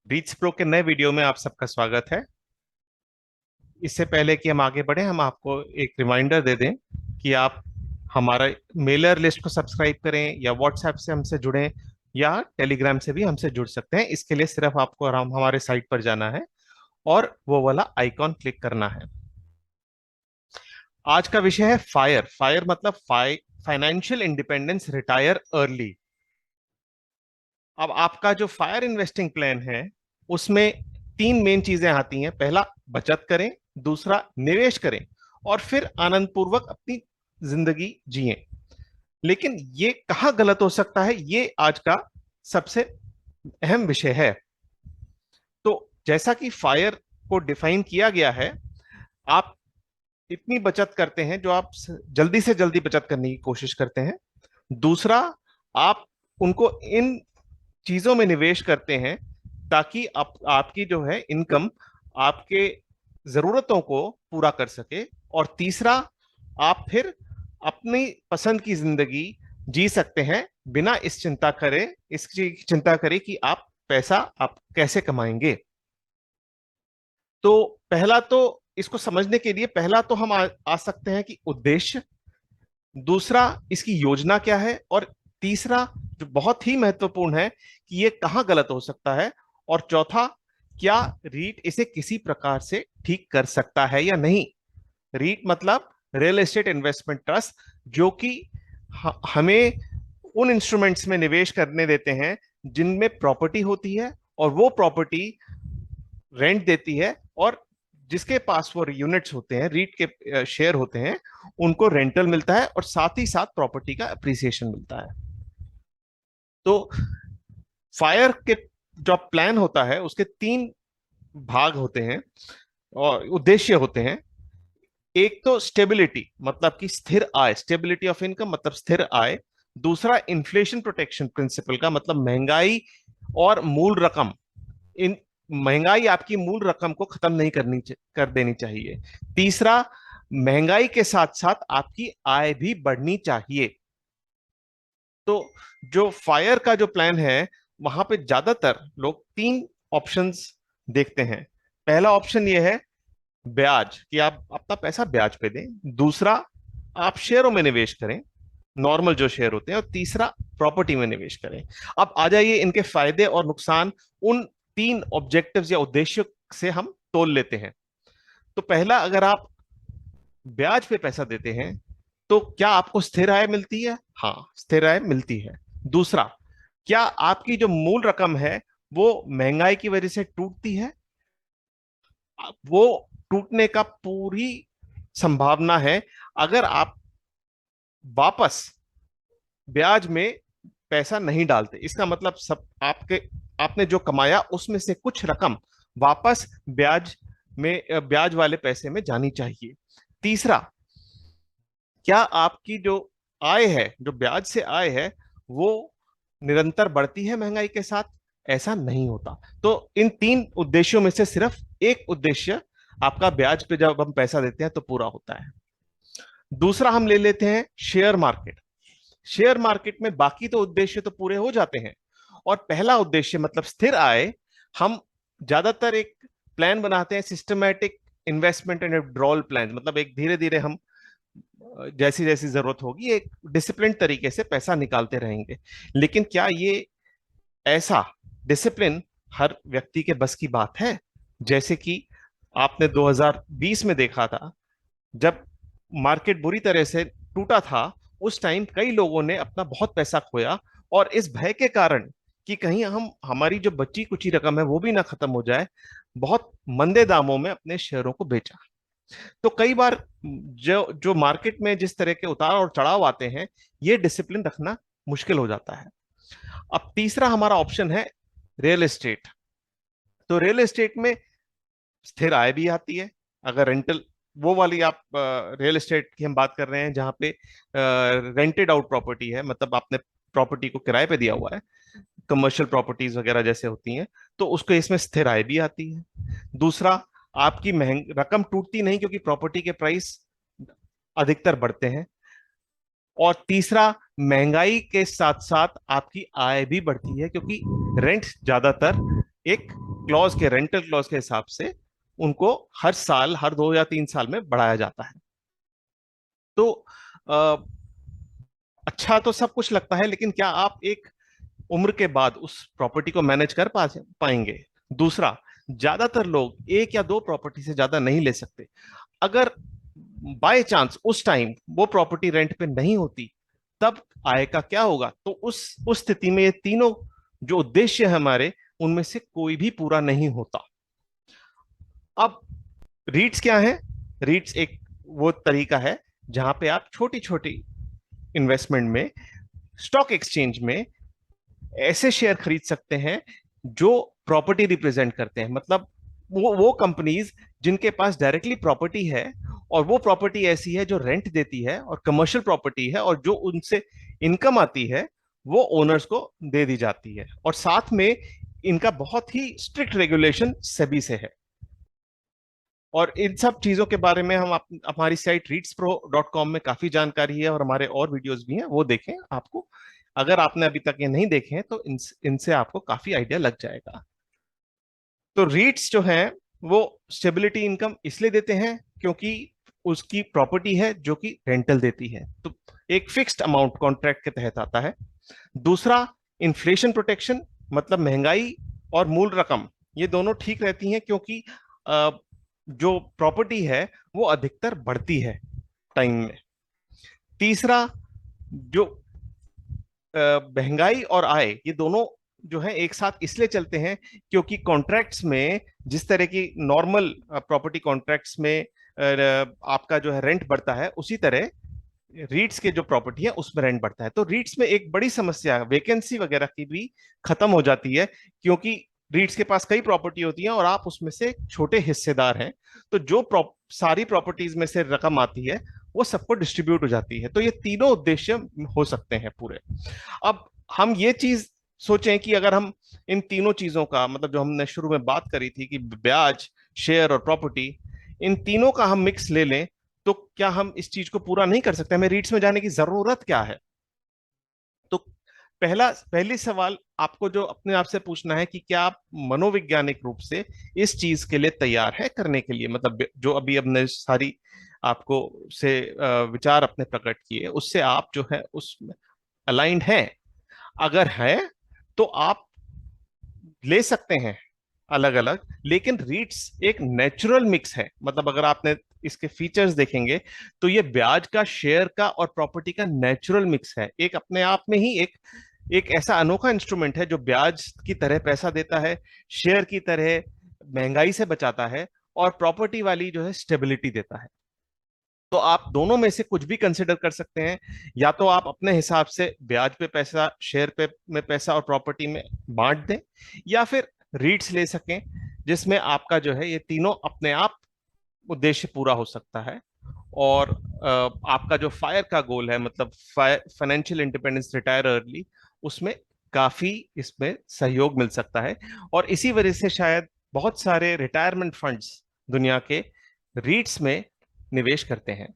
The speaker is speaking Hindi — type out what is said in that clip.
रीच प्रो के नए वीडियो में आप सबका स्वागत है। इससे पहले कि हम आगे बढ़े, हम आपको एक रिमाइंडर दे दें कि आप हमारा मेलर लिस्ट को सब्सक्राइब करें या व्हाट्सएप से हमसे जुड़ें या टेलीग्राम से भी हमसे जुड़ सकते हैं। इसके लिए सिर्फ आपको हमारे साइट पर जाना है और वो वाला आइकॉन क्लिक करना है। आज का विषय है फायर। फायर मतलब फाइनेंशियल इंडिपेंडेंस रिटायर अर्ली। अब आपका जो फायर इन्वेस्टिंग प्लान है उसमें तीन मेन चीजें आती हैं। पहला, बचत करें। दूसरा, निवेश करें। और फिर आनंद पूर्वक अपनी जिंदगी जिएं। लेकिन ये कहाँ गलत हो सकता है, ये आज का सबसे अहम विषय है। तो जैसा कि फायर को डिफाइन किया गया है, आप इतनी बचत करते हैं जो आप जल्दी से जल्दी बचत करने की कोशिश करते हैं। दूसरा, आप उनको इन चीजों में निवेश करते हैं ताकि आपकी जो है इनकम आपके जरूरतों को पूरा कर सके। और तीसरा, आप फिर अपनी पसंद की जिंदगी जी सकते हैं बिना इसकी चिंता करें कि आप पैसा आप कैसे कमाएंगे। तो पहला तो इसको समझने के लिए पहला तो हम आ सकते हैं कि उद्देश्य। दूसरा, इसकी योजना क्या है। और तीसरा, जो बहुत ही महत्वपूर्ण है, कि ये कहाँ गलत हो सकता है। और चौथा, क्या रीट इसे किसी प्रकार से ठीक कर सकता है या नहीं। रीट मतलब रियल एस्टेट इन्वेस्टमेंट ट्रस्ट, जो कि हमें उन इंस्ट्रूमेंट्स में निवेश करने देते हैं जिनमें प्रॉपर्टी होती है और वो प्रॉपर्टी रेंट देती है, और जिसके पास वो यूनिट्स होते हैं, रीट के शेयर होते हैं, उनको रेंटल मिलता है और साथ ही साथ प्रॉपर्टी का अप्रिसिएशन मिलता है। तो फायर के जो प्लान होता है उसके तीन भाग होते हैं और उद्देश्य होते हैं। एक तो स्टेबिलिटी मतलब कि स्थिर आय, स्टेबिलिटी ऑफ इनकम मतलब स्थिर आय। दूसरा, इन्फ्लेशन प्रोटेक्शन प्रिंसिपल का मतलब महंगाई और मूल रकम, इन महंगाई आपकी मूल रकम को खत्म नहीं कर देनी चाहिए। तीसरा, महंगाई के साथ साथ आपकी आय भी बढ़नी चाहिए। तो जो फायर का जो प्लान है, वहां पे ज्यादातर लोग तीन ऑप्शंस देखते हैं। पहला ऑप्शन ये है ब्याज, कि आप अपना पैसा ब्याज पे दें। दूसरा, आप शेयरों में निवेश करें, नॉर्मल जो शेयर होते हैं। और तीसरा, प्रॉपर्टी में निवेश करें। अब आ जाइए इनके फायदे और नुकसान उन तीन ऑब्जेक्टिव्स या उद्देश्य से हम तोल लेते हैं। तो पहला, अगर आप ब्याज पे पैसा देते हैं तो क्या आपको स्थिर आय मिलती है? हाँ, स्थिर आय मिलती है। दूसरा, क्या आपकी जो मूल रकम है वो महंगाई की वजह से टूटती है? वो टूटने का पूरी संभावना है अगर आप वापस ब्याज में पैसा नहीं डालते। इसका मतलब सब आपने जो कमाया उसमें से कुछ रकम वापस ब्याज वाले पैसे में जानी चाहिए। तीसरा, क्या आपकी जो आय है, जो ब्याज से आय है, वो निरंतर बढ़ती है महंगाई के साथ? ऐसा नहीं होता। तो इन तीन उद्देश्यों में से सिर्फ एक उद्देश्य आपका ब्याज पे जब हम पैसा देते हैं तो पूरा होता है। दूसरा हम ले लेते हैं शेयर मार्केट। शेयर मार्केट में बाकी तो उद्देश्य तो पूरे हो जाते हैं, और पहला उद्देश्य मतलब स्थिर आय, हम ज्यादातर एक प्लान बनाते हैं, systematic investment and withdrawal plan. मतलब एक धीरे धीरे हम जैसी जैसी जरूरत होगी एक डिसिप्लिन तरीके से पैसा निकालते रहेंगे। लेकिन क्या ये ऐसा डिसिप्लिन हर व्यक्ति के बस की बात है? जैसे कि आपने 2020 में देखा था, जब मार्केट बुरी तरह से टूटा था, उस टाइम कई लोगों ने अपना बहुत पैसा खोया, और इस भय के कारण कि कहीं हम हमारी जो बची कुची रकम है वो भी ना खत्म हो जाए, बहुत मंदे दामों में अपने शेयरों को बेचा। तो कई बार जो जो मार्केट में जिस तरह के उतार और चढ़ाव आते हैं, ये डिसिप्लिन रखना मुश्किल हो जाता है। अब तीसरा हमारा ऑप्शन है रियल एस्टेट। तो रियल एस्टेट में स्थिर आय भी आती है। अगर रेंटल, वो वाली आप रियल एस्टेट की हम बात कर रहे हैं जहां पे रेंटेड आउट प्रॉपर्टी है, मतलब आपने प्रॉपर्टी को किराए पे दिया हुआ है, कमर्शियल प्रॉपर्टीज वगैरह जैसे होती हैं, तो उसको इसमें स्थिर आय भी आती है। दूसरा, आपकी महंग रकम टूटती नहीं क्योंकि प्रॉपर्टी के प्राइस अधिकतर बढ़ते हैं। और तीसरा, महंगाई के साथ साथ आपकी आय भी बढ़ती है क्योंकि रेंट ज्यादातर एक क्लॉज के, रेंटल क्लॉज के हिसाब से उनको हर साल, हर 2 या 3 साल में बढ़ाया जाता है। तो अ, अच्छा तो सब कुछ लगता है, लेकिन क्या आप एक उम्र के बाद उस प्रॉपर्टी को मैनेज कर पाएंगे? दूसरा, ज्यादातर लोग एक या दो प्रॉपर्टी से ज्यादा नहीं ले सकते। अगर बाय चांस उस टाइम वो प्रॉपर्टी रेंट पे नहीं होती, तब आय का क्या होगा? तो उस स्थिति में ये तीनों जो उद्देश्य है हमारे, उनमें से कोई भी पूरा नहीं होता। अब रीट्स क्या है? रीट्स एक वो तरीका है जहां पे आप छोटी छोटी इन्वेस्टमेंट में स्टॉक एक्सचेंज में ऐसे शेयर खरीद सकते हैं जो प्रॉपर्टी रिप्रेजेंट करते हैं। मतलब वो कंपनीज जिनके पास डायरेक्टली प्रॉपर्टी है, और वो प्रॉपर्टी ऐसी है जो रेंट देती है और कमर्शियल प्रॉपर्टी है, और जो उनसे इनकम आती है वो ओनर्स को दे दी जाती है। और साथ में इनका बहुत ही स्ट्रिक्ट रेगुलेशन सेबी से है। और इन सब चीजों के बारे में हम हमारी साइट readspro.com में काफी जानकारी है, और हमारे और वीडियोस भी हैं, वो देखें। आपको, अगर आपने अभी तक ये नहीं देखे हैं, तो इनसे आपको काफी आइडिया लग जाएगा। तो रीट्स जो है वो स्टेबिलिटी इनकम इसलिए देते हैं क्योंकि उसकी प्रॉपर्टी है जो कि रेंटल देती है, तो एक फिक्स्ड अमाउंट कॉन्ट्रैक्ट के तहत आता है। दूसरा, इन्फ्लेशन प्रोटेक्शन, मतलब महंगाई और मूल रकम ये दोनों ठीक रहती हैं, क्योंकि जो प्रॉपर्टी है वो अधिकतर बढ़ती है टाइम में। तीसरा, जो महंगाई और आय ये दोनों जो है एक साथ इसलिए चलते हैं क्योंकि कॉन्ट्रैक्ट्स में, जिस तरह की नॉर्मल प्रॉपर्टी कॉन्ट्रैक्ट्स में आपका जो है रेंट बढ़ता है, उसी तरह रीट्स के जो प्रॉपर्टी है उसमें रेंट बढ़ता है। तो रीट्स में एक बड़ी समस्या है, वैकेंसी वगैरह की भी खत्म हो जाती है, क्योंकि रीट्स के पास कई प्रॉपर्टी होती है और आप उसमें से छोटे हिस्सेदार हैं। तो जो सारी प्रॉपर्टीज में से रकम आती है वो सबको डिस्ट्रीब्यूट हो जाती है। तो ये तीनों उद्देश्य हो सकते हैं पूरे। अब हम ये चीज सोचें कि अगर हम इन तीनों चीजों का, मतलब जो हमने शुरू में बात करी थी कि ब्याज, शेयर और प्रॉपर्टी, इन तीनों का हम मिक्स ले लें, तो क्या हम इस चीज को पूरा नहीं कर सकते? हमें रीट्स में जाने की जरूरत क्या है? तो पहली सवाल आपको जो अपने आप से पूछना है कि क्या आप मनोवैज्ञानिक रूप से इस चीज के लिए तैयार है करने के लिए? मतलब जो अभी हमने सारी आपको से विचार अपने प्रकट किए, उससे आप जो है उसमें अलाइंड हैं? अगर है तो आप ले सकते हैं अलग अलग, लेकिन रीट्स एक नेचुरल मिक्स है। मतलब अगर आपने इसके फीचर्स देखेंगे तो ये ब्याज का, शेयर का और प्रॉपर्टी का नेचुरल मिक्स है। एक अपने आप में ही एक एक ऐसा अनोखा इंस्ट्रूमेंट है जो ब्याज की तरह पैसा देता है, शेयर की तरह महंगाई से बचाता है, और प्रॉपर्टी वाली जो है स्टेबिलिटी देता है। तो आप दोनों में से कुछ भी कंसिडर कर सकते हैं। या तो आप अपने हिसाब से ब्याज पे पैसा, शेयर पे में पैसा और प्रॉपर्टी में बांट दें, या फिर रीट्स ले सकें जिसमें आपका जो है ये तीनों अपने आप उद्देश्य पूरा हो सकता है। और आपका जो फायर का गोल है, मतलब फाइनेंशियल इंडिपेंडेंस, रिटायर अर्ली, उसमें काफी इसमें सहयोग मिल सकता है। और इसी वजह से शायद बहुत सारे रिटायरमेंट फंड्स दुनिया के रीट्स में निवेश करते हैं।